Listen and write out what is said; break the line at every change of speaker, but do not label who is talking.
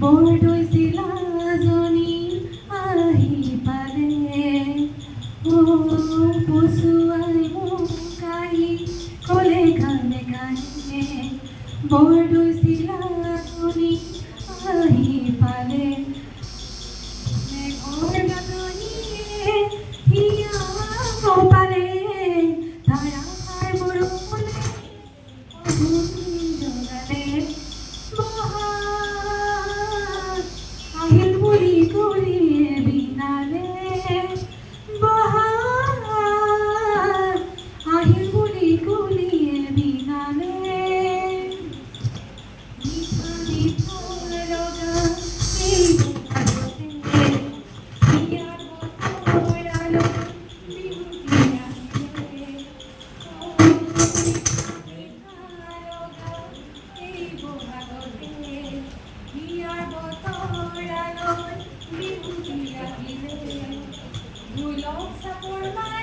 বৰদৈচিলা জনী আহি পালে পচুৱাই মোক আহি ক'লে গানে গানে বৰদৈচিলা জনী আহি পালে মেঘৰ গাজনিয়ে হিয়া কপালে ধাৰাসাৰ বৰষুণে জগালে বহাগ আহিল বুলি কুলিয়ে বিনালে বহাগ আহিল বুলি কুলিয়ে বিনালে মিঠা মিঠা লগা এই বহাগতে হিয়াৰ বতৰালো বিহুতি আহিলে ঢোলক চাপৰ মাৰি